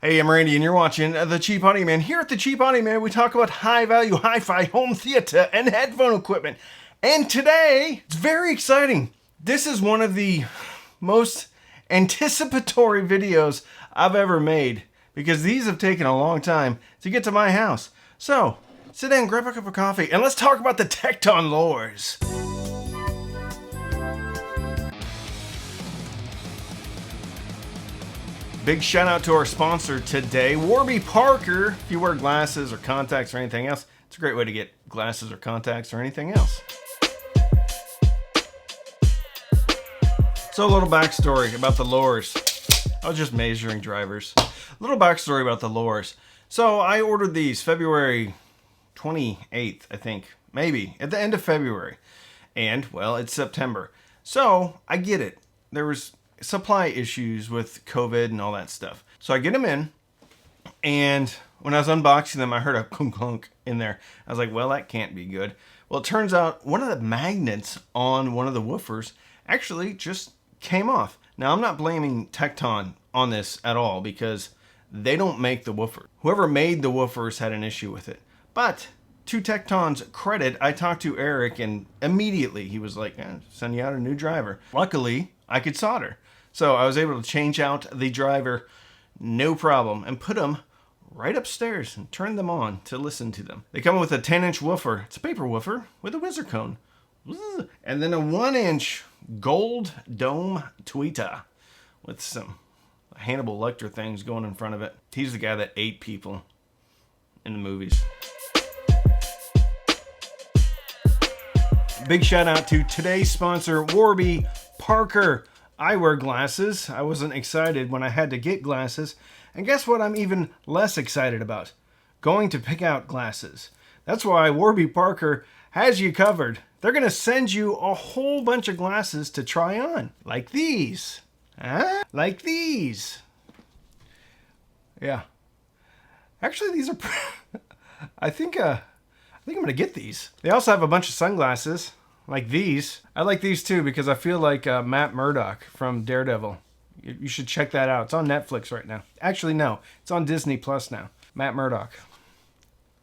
Hey, I'm Randy, and you're watching The Cheap Audio Man. Here at The Cheap Audio Man, we talk about high-value hi-fi home theater and headphone equipment. And today, it's very exciting. This is one of the most anticipatory videos I've ever made because these have taken a long time to get to my house. So, sit down, grab a cup of coffee, and let's talk about the Tekton lures. Big shout out to our sponsor today, Warby Parker. If you wear glasses or contacts or anything else, it's a great way to get glasses or contacts or anything else. So a little backstory about the lures. I was just measuring drivers. A little backstory about the lures. So I ordered these February 28th, I think. Maybe, at the end of February. And, well, it's September. So, I get it. There was supply issues with COVID and all that stuff. So I get them in, and when I was unboxing them, I heard a clunk clunk in there. I was like, well, that can't be good. Well, it turns out one of the magnets on one of the woofers actually just came off. Now, I'm not blaming Tekton on this at all because they don't make the woofer. Whoever made the woofers had an issue with it. But to Tekton's credit, I talked to Eric, and immediately he was like, send you out a new driver. Luckily, I could solder. So I was able to change out the driver, no problem, and put them right upstairs and turn them on to listen to them. They come with a 10-inch woofer. It's a paper woofer with a whizzer cone. And then a 1-inch gold dome tweeter with some Hannibal Lecter things going in front of it. He's the guy that ate people in the movies. Big shout out to today's sponsor, Warby Parker. I wear glasses. I wasn't excited when I had to get glasses. And guess what I'm even less excited about? Going to pick out glasses. That's why Warby Parker has you covered. They're going to send you a whole bunch of glasses to try on. Like these. Huh? Like these. Yeah. Actually, these are... I think I'm going to get these. They also have a bunch of sunglasses. Like these. I like these too because I feel like Matt Murdock from Daredevil. You should check that out. It's on Netflix right now. Actually, no. It's on Disney Plus now. Matt Murdock.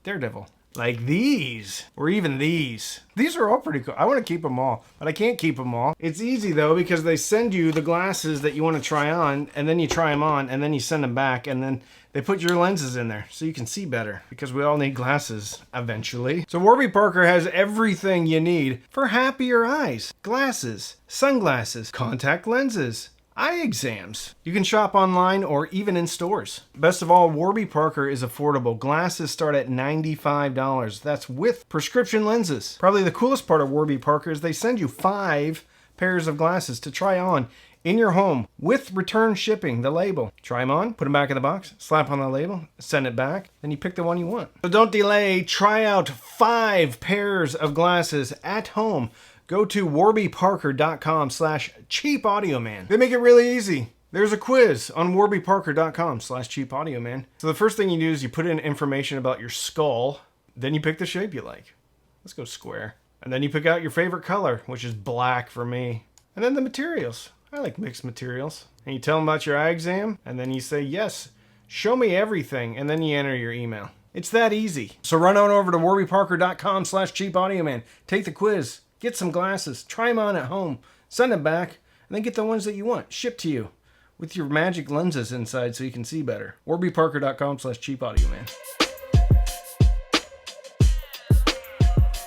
Daredevil. Like these. Or even these. These are all pretty cool. I want to keep them all, but I can't keep them all. It's easy though because they send you the glasses that you want to try on, and then you try them on, and then you send them back, and then they put your lenses in there so you can see better because we all need glasses eventually. So Warby Parker has everything you need for happier eyes. Glasses, sunglasses, contact lenses, eye exams. You can shop online or even in stores. Best of all, Warby Parker is affordable. Glasses start at $95. That's with prescription lenses. Probably the coolest part of Warby Parker is they send you 5 pairs of glasses to try on in your home with return shipping, the label. Try them on, put them back in the box, slap on the label, send it back, then you pick the one you want. So don't delay, try out 5 pairs of glasses at home. Go to warbyparker.com/cheapaudioman. They make it really easy. There's a quiz on warbyparker.com/cheapaudioman. So the first thing you do is you put in information about your skull, then you pick the shape you like. Let's go square. And then you pick out your favorite color, which is black for me. And then the materials. I like mixed materials. And you tell them about your eye exam, and then you say, yes, show me everything, and then you enter your email. It's that easy. So run on over to warbyparker.com/cheapaudioman. Take the quiz, get some glasses, try them on at home, send them back, and then get the ones that you want shipped to you with your magic lenses inside so you can see better. warbyparker.com/cheapaudioman.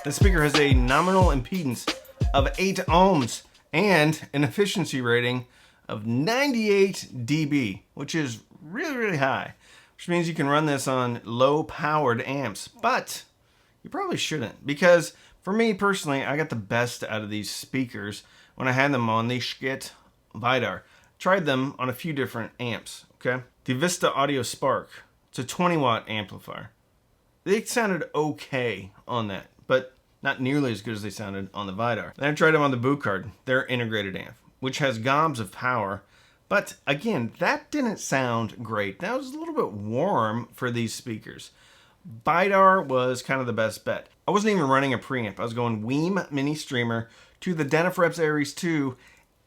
The speaker has a nominal impedance of 8 ohms. And an efficiency rating of 98 dB, which is really, really high. Which means you can run this on low-powered amps. But you probably shouldn't. Because for me personally, I got the best out of these speakers when I had them on the Skit Vidar. Tried them on a few different amps, okay? The Vista Audio Spark. It's a 20-watt amplifier. They sounded okay on that, but not nearly as good as they sounded on the Vidar. Then I tried them on the Boot Card, their integrated amp, which has gobs of power. But again, that didn't sound great. That was a little bit warm for these speakers. Vidar was kind of the best bet. I wasn't even running a preamp. I was going Weem Mini Streamer to the Denafreps Aries 2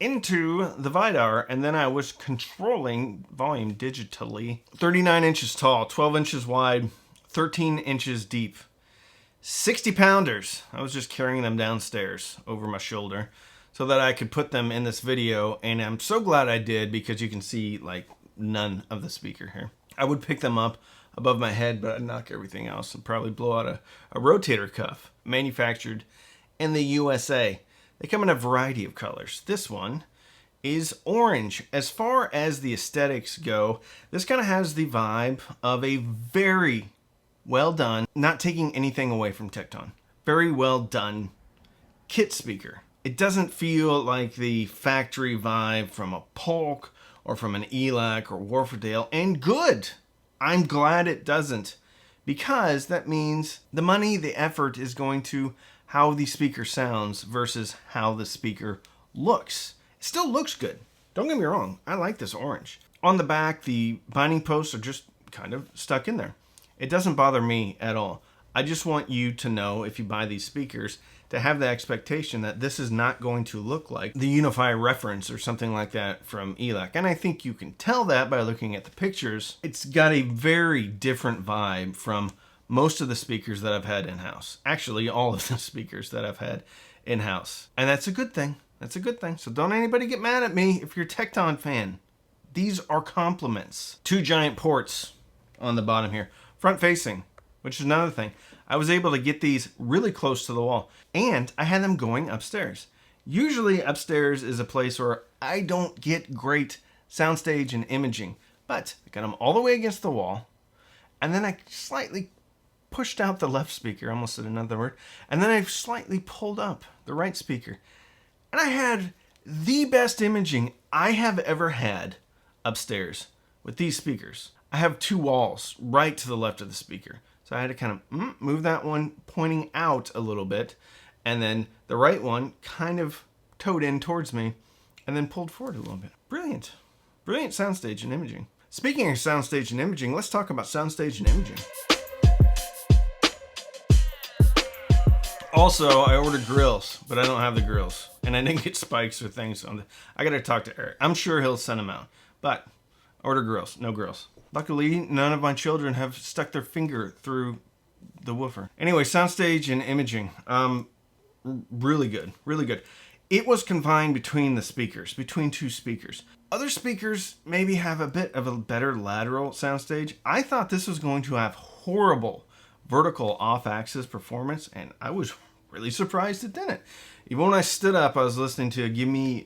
into the Vidar, and then I was controlling volume digitally. 39 inches tall, 12 inches wide, 13 inches deep. 60 pounders. I was just carrying them downstairs over my shoulder so that I could put them in this video, and I'm so glad I did because you can see like none of the speaker here. I would pick them up above my head, but I'd knock everything else and probably blow out a rotator cuff. Manufactured in the USA. They come in a variety of colors. This one is orange. As far as the aesthetics go, this kind of has the vibe of a very well done, not taking anything away from Tekton, very well done kit speaker. It doesn't feel like the factory vibe from a Polk or from an ELAC or Wharfedale, and good. I'm glad it doesn't, because that means the money, the effort is going to how the speaker sounds versus how the speaker looks. It still looks good. Don't get me wrong. I like this orange. On the back, the binding posts are just kind of stuck in there. It doesn't bother me at all. I just want you to know, if you buy these speakers, to have the expectation that this is not going to look like the Unify reference or something like that from ELAC. And I think you can tell that by looking at the pictures. It's got a very different vibe from most of the speakers that I've had in-house. Actually, all of the speakers that I've had in-house. And that's a good thing. That's a good thing. So don't anybody get mad at me if you're a Tekton fan. These are compliments. 2 giant ports on the bottom here. Front facing, which is another thing. I was able to get these really close to the wall, and I had them going upstairs. Usually upstairs is a place where I don't get great soundstage and imaging, but I got them all the way against the wall, and then I slightly pushed out the left speaker, almost said another word, and then I slightly pulled up the right speaker. And I had the best imaging I have ever had upstairs with these speakers. I have 2 walls right to the left of the speaker. So I had to kind of move that one pointing out a little bit, and then the right one kind of towed in towards me and then pulled forward a little bit. Brilliant. Brilliant soundstage and imaging. Speaking of soundstage and imaging, let's talk about soundstage and imaging. Also, I ordered grills, but I don't have the grills. And I didn't get spikes or things on the... I gotta talk to Eric. I'm sure he'll send them out. But, order grills. No grills. Luckily, none of my children have stuck their finger through the woofer. Anyway, soundstage and imaging. Really good. Really good. It was confined between the speakers, between 2 speakers. Other speakers maybe have a bit of a better lateral soundstage. I thought this was going to have horrible vertical off-axis performance, and I was really surprised it didn't. Even when I stood up, I was listening to Give Me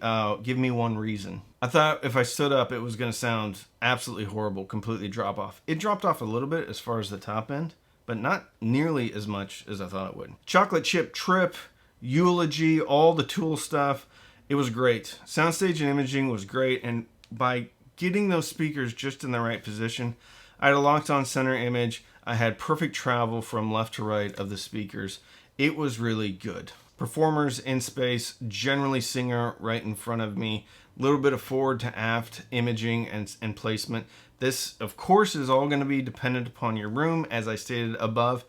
One Reason. I thought if I stood up, it was going to sound absolutely horrible, completely drop off. It dropped off a little bit as far as the top end, but not nearly as much as I thought it would. Chocolate chip trip, eulogy, all the Tool stuff. It was great. Soundstage and imaging was great, and by getting those speakers just in the right position, I had a locked on center image. I had perfect travel from left to right of the speakers. It was really good. Performers in space, generally singer right in front of me, a little bit of forward to aft imaging and placement. This, of course, is all going to be dependent upon your room. As I stated above,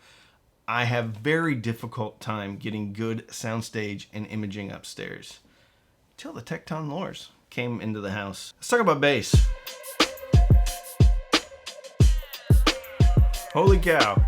I have very difficult time getting good soundstage and imaging upstairs. Till the Tekton lures came into the house. Let's talk about bass. Holy cow.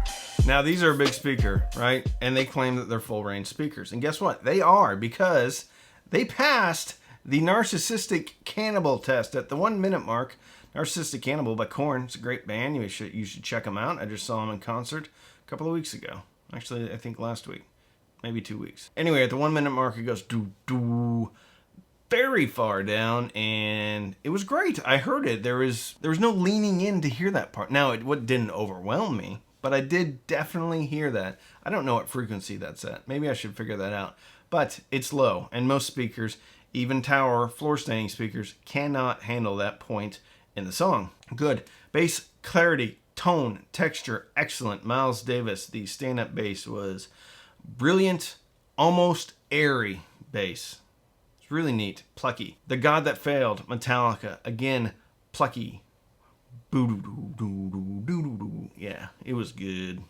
Now, these are a big speaker, right? And they claim that they're full range speakers. And guess what? They are, because they passed the Narcissistic Cannibal test at the 1 minute mark. Narcissistic Cannibal by Korn. It's a great band. You should check them out. I just saw them in concert a couple of weeks ago. Actually, I think last week. Maybe 2 weeks. Anyway, at the 1 minute mark, it goes doo-doo, very far down, and it was great. I heard it. There was no leaning in to hear that part. Now, it didn't overwhelm me, but I did definitely hear that. I don't know what frequency that's at. Maybe I should figure that out. But it's low, and most speakers, even tower floor standing speakers, cannot handle that point in the song. Good. Bass clarity, tone, texture, excellent. Miles Davis, the stand-up bass, was brilliant, almost airy bass. It's really neat. Plucky. The God That Failed, Metallica, again, plucky. Boo-doo-doo-doo-doo-doo-doo. Yeah, it was good.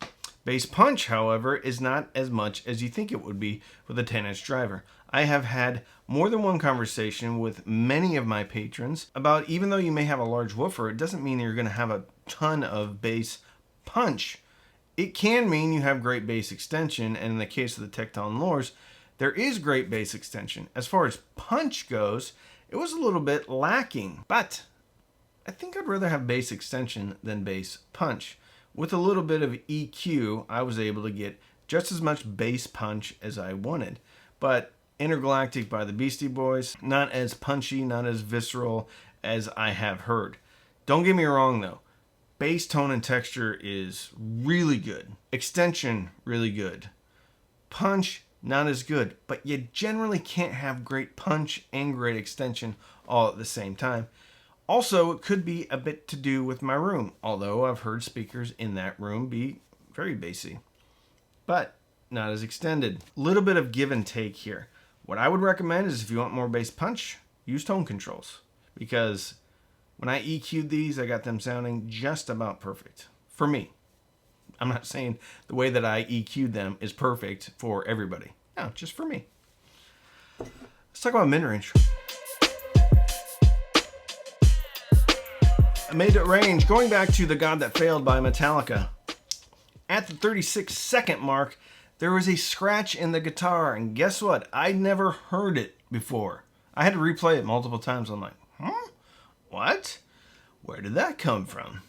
Bass punch, however, is not as much as you think it would be with a 10-inch driver. I have had more than one conversation with many of my patrons about, even though you may have a large woofer, it doesn't mean you're going to have a ton of bass punch. It can mean you have great bass extension, and in the case of the Tekton Lures, there is great bass extension. As far as punch goes, it was a little bit lacking, but I think I'd rather have bass extension than bass punch. With a little bit of EQ, I was able to get just as much bass punch as I wanted. But Intergalactic by the Beastie Boys, not as punchy, not as visceral as I have heard. Don't get me wrong though, bass tone and texture is really good. Extension, really good. Punch, not as good, but you generally can't have great punch and great extension all at the same time. Also, it could be a bit to do with my room, although I've heard speakers in that room be very bassy, but not as extended. Little bit of give and take here. What I would recommend is if you want more bass punch, use tone controls, because when I EQ'd these, I got them sounding just about perfect for me. I'm not saying the way that I EQ'd them is perfect for everybody. No, just for me. Let's talk about midrange. Midrange, going back to The God That Failed by Metallica. At the 36-second mark, there was a scratch in the guitar, and guess what? I'd never heard it before. I had to replay it multiple times. I'm like, what? Where did that come from?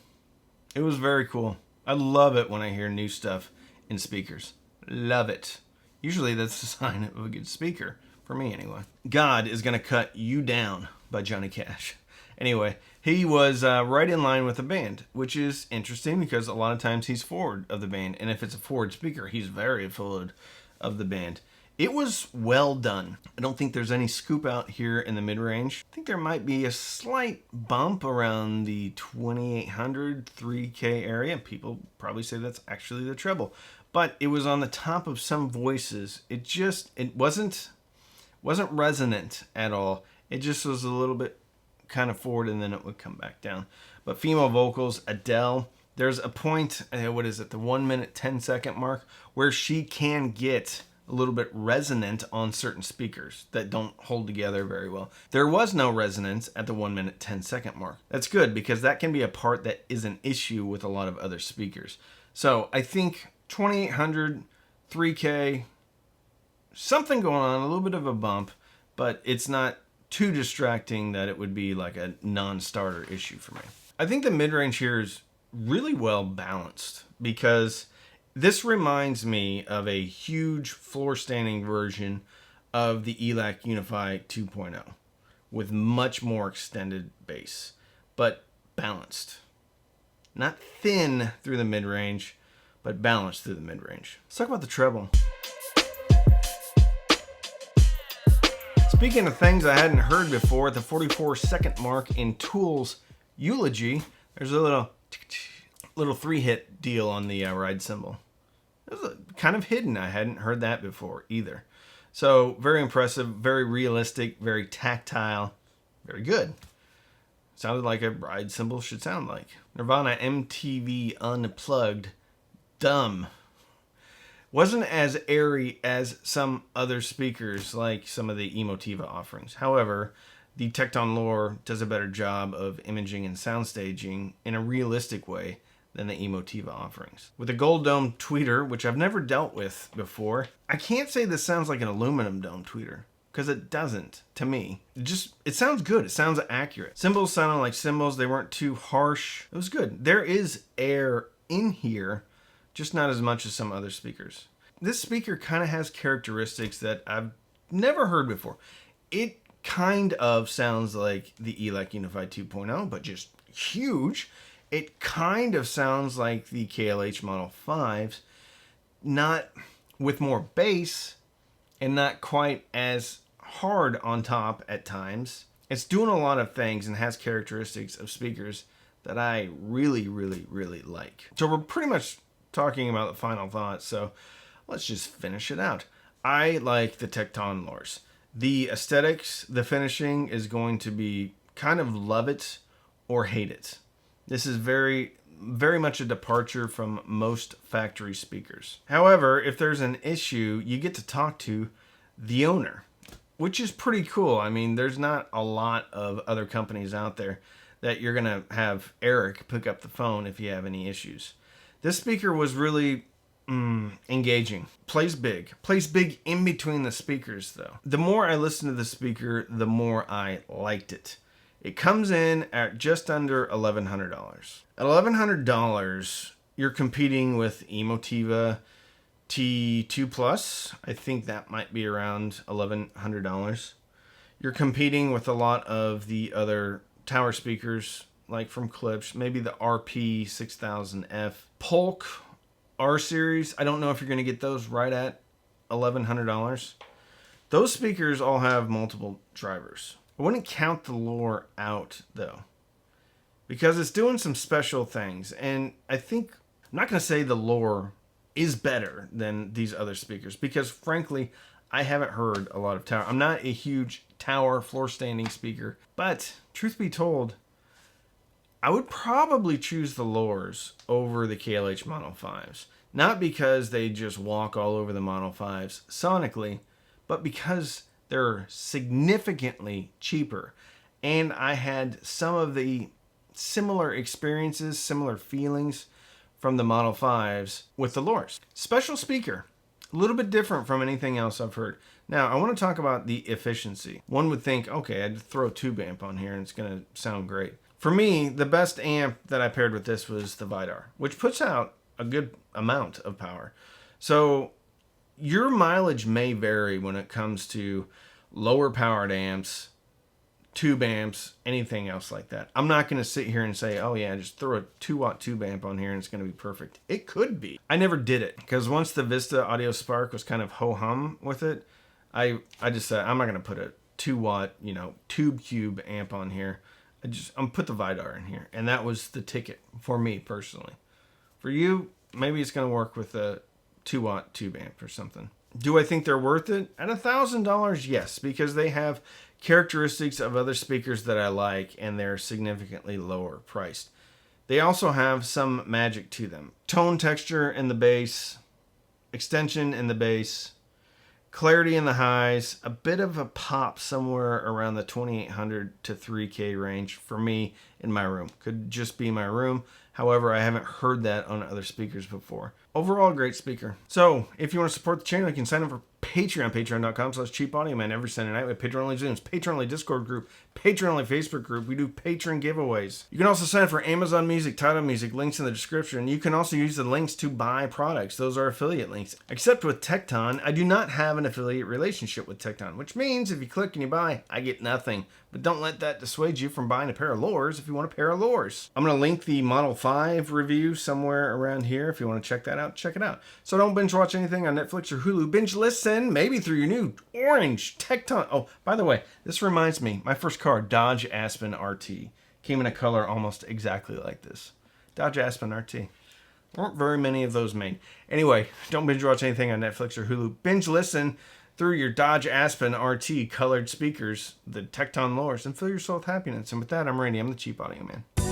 It was very cool. I love it when I hear new stuff in speakers. Love it. Usually that's a sign of a good speaker, for me anyway. God Is Gonna Cut You Down by Johnny Cash. Anyway, he was right in line with the band, which is interesting because a lot of times he's forward of the band. And if it's a forward speaker, he's very forward of the band. It was well done. I don't think there's any scoop out here in the mid-range. I think there might be a slight bump around the 2800, 3K area. People probably say that's actually the treble. But it was on the top of some voices. It wasn't resonant at all. It just was a little bit kind of forward and then it would come back down. But female vocals, Adele, there's a point, the 1 minute 10 second mark, where she can get a little bit resonant on certain speakers that don't hold together very well. There was no resonance at the 1 minute 10 second mark. That's good because that can be a part that is an issue with a lot of other speakers. So I think 2800, 3K, something going on, a little bit of a bump, but it's not too distracting that it would be like a non-starter issue for me. I think the mid-range here is really well balanced because this reminds me of a huge floor standing version of the ELAC Unify 2.0 with much more extended bass, but balanced. Not thin through the mid-range, but balanced through the mid-range. Let's talk about the treble. Speaking of things I hadn't heard before, at the 44-second mark in Tool's Eulogy, there's a little 3-hit deal on the ride cymbal. It was kind of hidden. I hadn't heard that before either. So very impressive, very realistic, very tactile, very good. Sounded like a ride cymbal should sound like. Nirvana MTV Unplugged, dumb. Wasn't as airy as some other speakers like some of the Emotiva offerings. However, the Tekton Lure does a better job of imaging and sound staging in a realistic way than the Emotiva offerings. With a gold dome tweeter, which I've never dealt with before, I can't say this sounds like an aluminum dome tweeter, because it doesn't, to me. It sounds good, it sounds accurate. Cymbals sounded like cymbals, they weren't too harsh. It was good. There is air in here, just not as much as some other speakers. This speaker kind of has characteristics that I've never heard before. It kind of sounds like the ELAC Unify 2.0, but just huge. It kind of sounds like the KLH Model 5s, not with more bass and not quite as hard on top at times. It's doing a lot of things and has characteristics of speakers that I really, really, really like. So we're pretty much talking about the final thoughts, so let's just finish it out. I like the Tekton Lures. The aesthetics, the finishing is going to be kind of love it or hate it. This is very very much a departure from most factory speakers. However, if there's an issue, you get to talk to the owner, which is pretty cool. I mean, there's not a lot of other companies out there that you're going to have Eric pick up the phone if you have any issues. This speaker was really engaging. Plays big in between the speakers though. The more I listened to the speaker, the more I liked it. It comes in at just under $1,100. At $1,100, you're competing with Emotiva T2 Plus. I think that might be around $1,100. You're competing with a lot of the other tower speakers, like from Klipsch, maybe the RP6000F. Polk R series, I don't know if you're going to get those right at $1,100. Those speakers all have multiple drivers. I wouldn't count the Lure out though, because it's doing some special things. And I think, I'm not going to say the Lure is better than these other speakers, because frankly, I haven't heard a lot of tower. I'm not a huge tower floor standing speaker, but truth be told, I would probably choose the Lures over the KLH Mono 5s. Not because they just walk all over the Mono 5s sonically, but because they're significantly cheaper. And I had some of the similar experiences, similar feelings from the Mono 5s with the Lures. Special speaker, a little bit different from anything else I've heard. Now, I want to talk about the efficiency. One would think, okay, I'd throw a tube amp on here and it's going to sound great. For me, the best amp that I paired with this was the Vidar, which puts out a good amount of power. So your mileage may vary when it comes to lower powered amps, tube amps, anything else like that. I'm not going to sit here and say, oh yeah, just throw a 2-watt tube amp on here and it's going to be perfect. It could be. I never did it because once the Vista Audio Spark was kind of ho-hum with it, I just said, I'm not going to put a 2-watt, tube cube amp on here. I'm put the Vidar in here. And that was the ticket for me personally. For you, maybe it's going to work with a 2-watt tube amp or something. Do I think they're worth it? At $1,000, yes, because they have characteristics of other speakers that I like and they're significantly lower priced. They also have some magic to them. Tone texture in the bass, extension in the bass, clarity in the highs, a bit of a pop somewhere around the 2,800 to 3K range for me in my room. Could just be my room. However, I haven't heard that on other speakers before. Overall, great speaker. So, if you want to support the channel, you can sign up for Patreon, patreon.com/cheapaudioman. Every Sunday night, we have patron-only Zooms, patron-only Discord group, patron-only Facebook group. We do patron giveaways. You can also sign up for Amazon Music, Tidal Music, links in the description. You can also use the links to buy products. Those are affiliate links. Except with Tekton, I do not have an affiliate relationship with Tekton, which means if you click and you buy, I get nothing. But don't let that dissuade you from buying a pair of Lures if you want a pair of Lures. I'm going to link the Model 5 review somewhere around here. If you want to check that out, check it out. So don't binge watch anything on Netflix or Hulu. Binge listen, maybe through your new orange Tekton. Oh, by the way, this reminds me, my first car, Dodge Aspen RT, came in a color almost exactly like this. Dodge Aspen RT. There weren't very many of those made. Anyway, don't binge watch anything on Netflix or Hulu. Binge listen through your Dodge Aspen RT colored speakers, the Tekton Lures, and fill your soul with happiness. And with that, I'm Randy. I'm the Cheap Audio Man.